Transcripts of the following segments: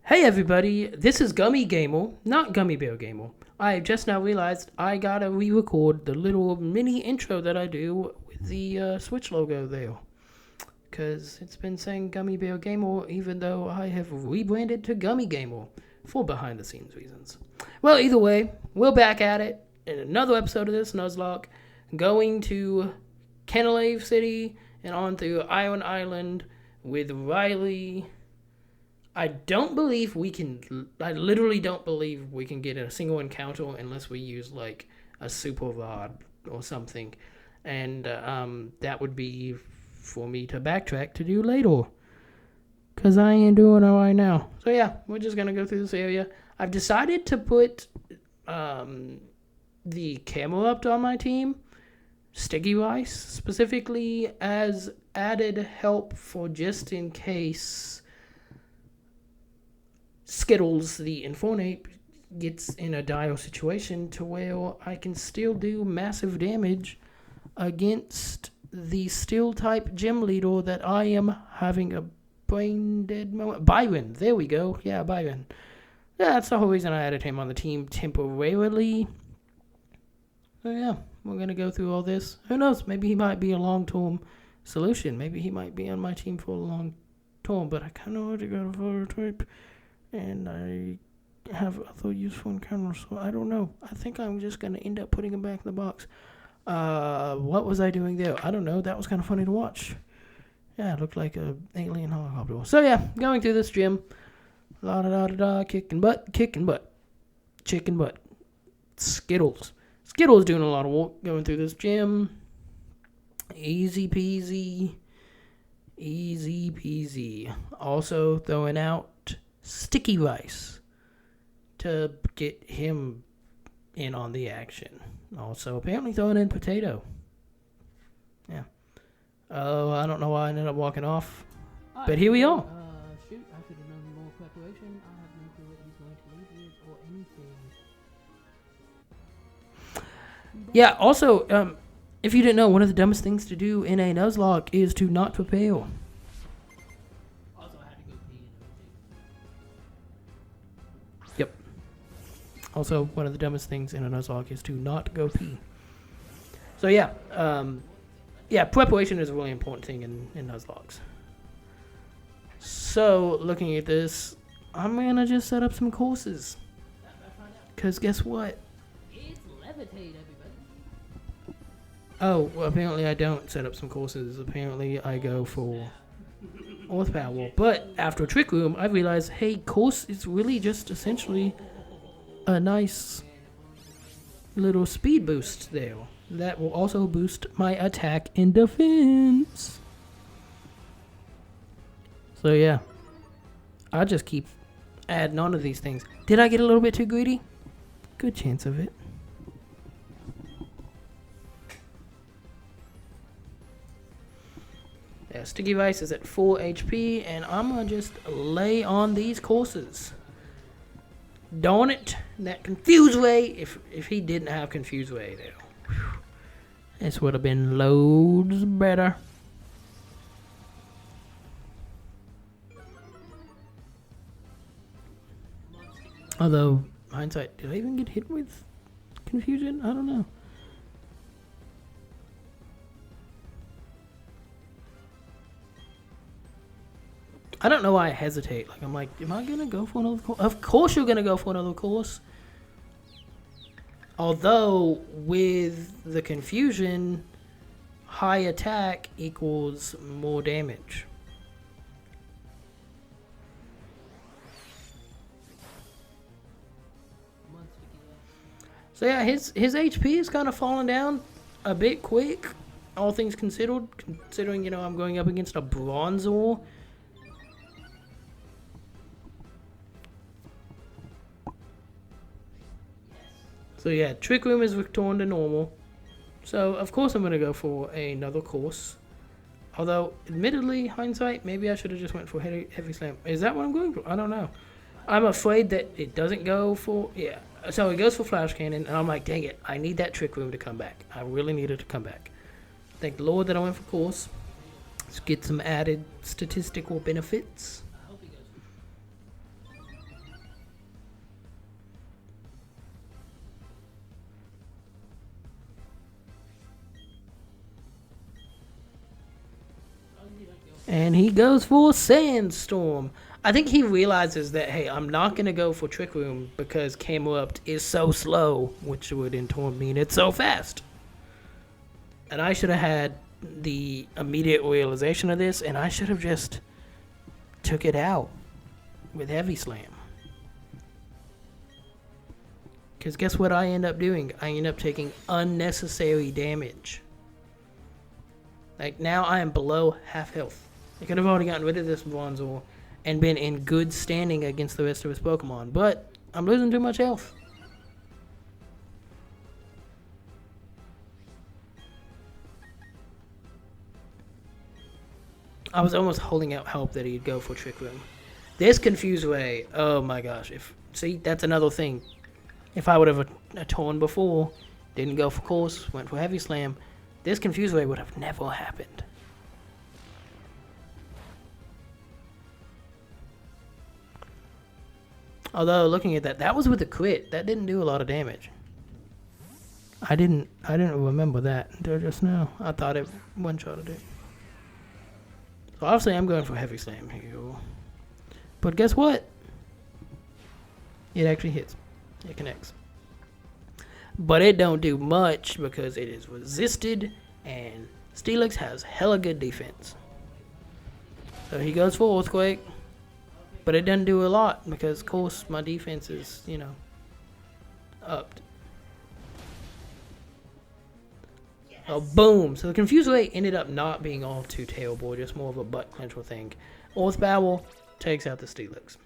Hey everybody, this is Gummy Gamer, not Gummy Bear Gamer. I just now realized I gotta re-record the little mini intro that I do with the Switch logo there. Because it's been saying Gummy Bear Gamer even though I have rebranded to Gummy Gamer for behind the scenes reasons. Well, either way, we're back at it in another episode of this Nuzlocke, going to Camel City and on through Iron Island with Riley. I literally don't believe we can get a single encounter unless we use like a super rod or something. And that would be for me to backtrack to do later. Because I ain't doing it right now. So yeah, we're just going to go through this area. I've decided to put the Camel up on my team. Sticky Rice, specifically as added help for just in case Skittles, the Infernape, gets in a dire situation to where I can still do massive damage against the Steel-type gym leader that I am having a brain-dead moment. Byron, there we go. Yeah, Byron. Yeah, that's the whole reason I added him on the team temporarily. So yeah, we're going to go through all this. Who knows? Maybe he might be a long-term solution. Maybe he might be on my team for a long term, but I kind of want to go to Fire type. And I have other useful encounters, so I don't know. I think I'm just going to end up putting him back in the box. What was I doing there? I don't know. That was kind of funny to watch. Yeah, it looked like an alien helicopter. So yeah, going through this gym. La-da-da-da-da, kicking butt. Chicken butt. Skittles doing a lot of work going through this gym. Easy peasy. Also throwing out Sticky Rice to get him in on the action. Also, apparently throwing in Potato. Yeah. Oh, I don't know why I ended up walking off. But here we are. Shoot, I should have known more preparation. I have no clue what he's going to lead with or anything. Yeah, also, if you didn't know, one of the dumbest things to do in a Nuzlocke is to not prepare. Also, one of the dumbest things in a Nuzlocke is to not go pee. So yeah, preparation is a really important thing in Nuzlockes. So, looking at this, I'm gonna just set up some courses. Cause guess what? It's levitate, everybody. Oh, well, apparently I don't set up some courses. Apparently I go for Earth Power. But after Trick Room, I realized, hey, course is really just essentially a nice little speed boost there. That will also boost my attack and defense. So yeah, I'll just keep adding on to these things. Did I get a little bit too greedy? Good chance of it. Yeah, Sticky Rice is at 4 HP, and I'm gonna just lay on these courses. Darn it, that Confuse Ray, if he didn't have Confuse Ray there, this would have been loads better. Although, hindsight, did I even get hit with Confusion? I don't know. I don't know why I hesitate. Like, I'm like, am I going to go for another course? Of course you're going to go for another course. Although, with the Confusion, high attack equals more damage. So yeah, his HP is kind of falling down a bit quick, all things considered. Considering, you know, I'm going up against a Bronzor. So yeah, Trick Room is returned to normal. So of course I'm going to go for another course. Although, admittedly, hindsight, maybe I should have just went for Heavy Slam. Is that what I'm going for? I don't know. I'm afraid that it doesn't go for... Yeah, so it goes for Flash Cannon, and I'm like, dang it, I need that Trick Room to come back. I really need it to come back. Thank the Lord that I went for course. Let's get some added statistical benefits. And he goes for Sandstorm. I think he realizes that, hey, I'm not going to go for Trick Room because Camel Up is so slow, which would in turn mean it's so fast. And I should have had the immediate realization of this, and I should have just took it out with Heavy Slam. Because guess what I end up doing? I end up taking unnecessary damage. Like, now I am below half health. I could have already gotten rid of this Bronzor and been in good standing against the rest of his Pokemon, but I'm losing too much health. I was almost holding out hope that he'd go for Trick Room. This Confuse Ray, oh my gosh. See, that's another thing. If I would have a torn before, didn't go for Course, went for Heavy Slam, this Confuse Ray would have never happened. Although, looking at that was with a crit. That didn't do a lot of damage. I didn't remember that until just now. I thought it one-shotted it. So obviously I'm going for Heavy Slam here. But guess what? It actually hits. It connects. But it don't do much because it is resisted and Steelix has hella good defense. So he goes for Earthquake. But it doesn't do a lot because, of course, my defense is, upped. Oh, boom. So the Confuse Ray ended up not being all too terrible, just more of a butt clencher thing. Earth Barrel takes out the Steelix.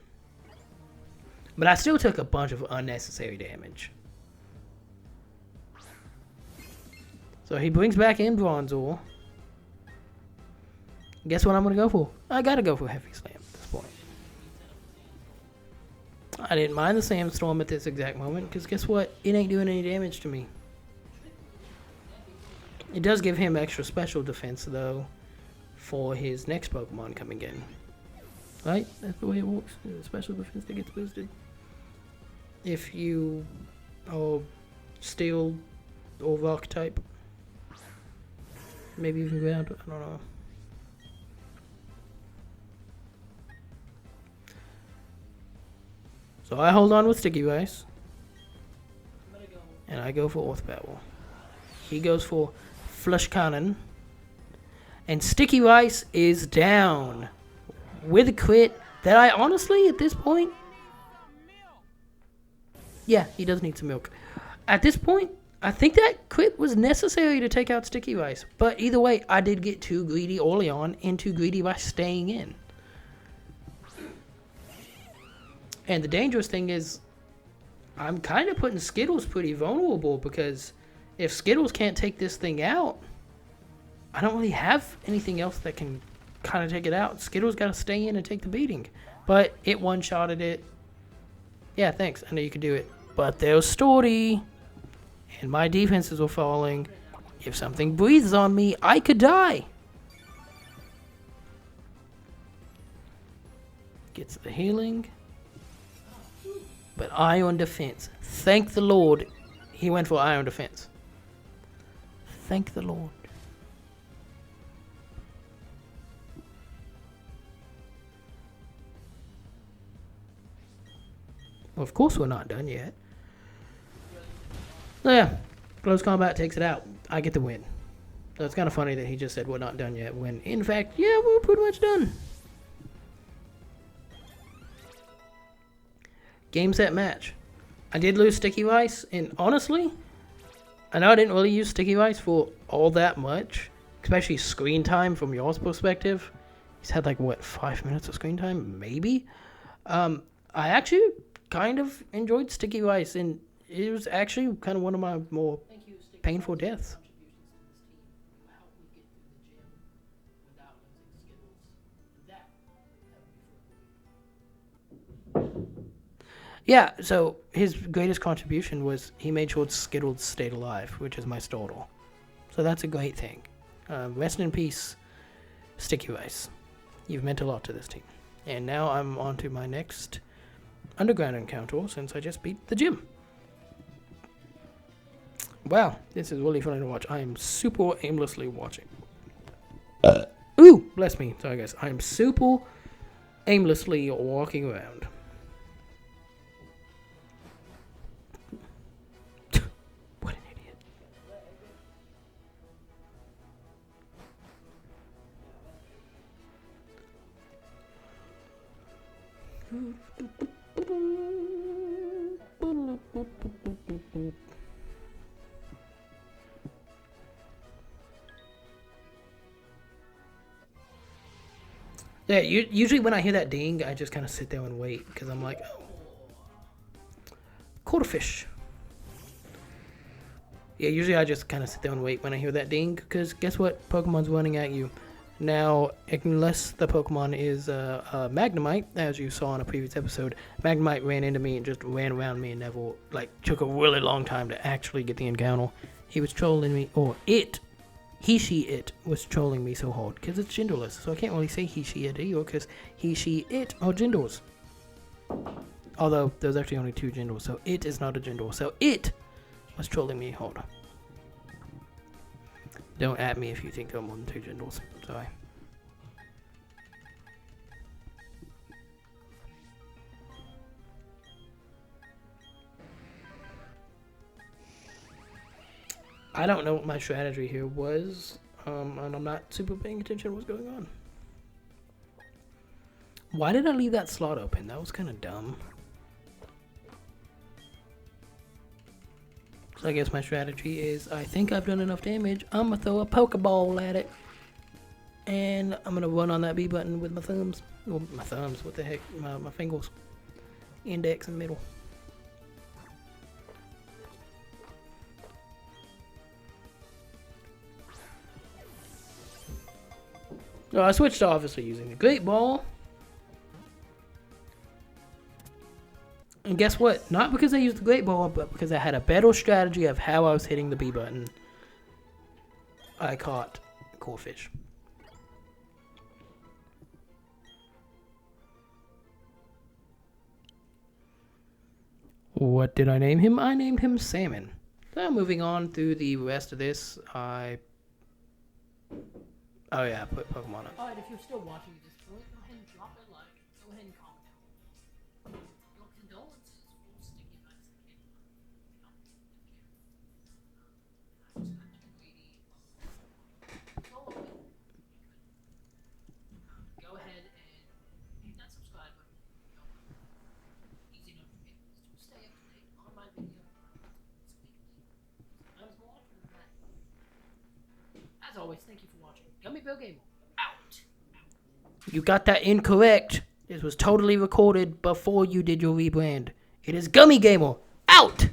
But I still took a bunch of unnecessary damage. So he brings back in Bronzor. Guess what I'm going to go for? I got to go for Heavy Slam at this point. I didn't mind the Sandstorm at this exact moment, because guess what? It ain't doing any damage to me. It does give him extra special defense, though, for his next Pokemon coming in. Right? That's the way it works. The special defense that gets boosted. If you are Steel or Rock type. Maybe even Ground, I don't know. So I hold on with Sticky Rice. And I go for Earth Barrel. He goes for Flush Cannon. And Sticky Rice is down. With a crit that I honestly, at this point... Yeah, he does need some milk. At this point, I think that crit was necessary to take out Sticky Rice. But either way, I did get too greedy early on and too greedy by staying in. And the dangerous thing is, I'm kind of putting Skittles pretty vulnerable because if Skittles can't take this thing out, I don't really have anything else that can kind of take it out. Skittles got to stay in and take the beating. But it one-shotted it. Yeah, thanks. I know you could do it. But there's Story. And my defenses were falling. If something breathes on me, I could die. Gets the healing. But Iron Defense. Thank the Lord. He went for Iron Defense. Thank the Lord. Well, of course we're not done yet. So yeah, Close Combat takes it out. I get the win. So it's kind of funny that he just said we're not done yet when, in fact, yeah, we're pretty much done. Game, set, match. I did lose Sticky Rice, and honestly, I know I didn't really use Sticky Rice for all that much, especially screen time from yours perspective. He's had like, what, 5 minutes of screen time? Maybe? I actually kind of enjoyed Sticky Rice, and it was actually kind of one of my more painful deaths. Yeah, so his greatest contribution was he made sure Skittles stayed alive, which is my Stortle. So that's a great thing. Rest in peace, Sticky Rice. You've meant a lot to this team. And now I'm on to my next underground encounter since I just beat the gym. Wow, this is really funny to watch. I am super aimlessly watching. Ooh! bless me. Sorry, guys. I'm super aimlessly walking around. What an idiot. Yeah, usually when I hear that ding, I just kind of sit there and wait because I'm like, oh, caught a fish. Yeah, usually I just kind of sit there and wait when I hear that ding because guess what? Pokemon's running at you. Now, unless the Pokemon is Magnemite, as you saw in a previous episode, Magnemite ran into me and just ran around me and never, like, took a really long time to actually get the encounter. He was trolling me, or it was trolling me so hard because it's genderless, so I can't really say he, she, it either because he, she, it are genders. Although there's actually only 2 genders, so it is not a gender. So it was trolling me hard. Don't at me if you think there are more than 2 genders. Sorry. I don't know what my strategy here was, and I'm not super paying attention to what's going on. Why did I leave that slot open? That was kind of dumb. So I guess my strategy is, I think I've done enough damage, I'm going to throw a Pokeball at it. And I'm going to run on that B button with my thumbs. Well, my thumbs, what the heck, my fingers. Index and middle. So I switched to obviously using the Great Ball. And guess what? Not because I used the Great Ball, but because I had a better strategy of how I was hitting the B button. I caught a core fish. What did I name him? I named him Salmon. So moving on through the rest of this, Oh yeah, I put Pokemon up. Alright, if you're still watching at this point, go ahead and drop a like. Go ahead and comment down. Your condolences will stick in my skin. Go ahead and hit that subscribe button. Easy enough for me to stay up to date on my video. Sometimes more often than that. As always, thank you for watching. Gummy Bill Gamer, out. You got that incorrect. This was totally recorded before you did your rebrand. It is Gummy Gamer, out.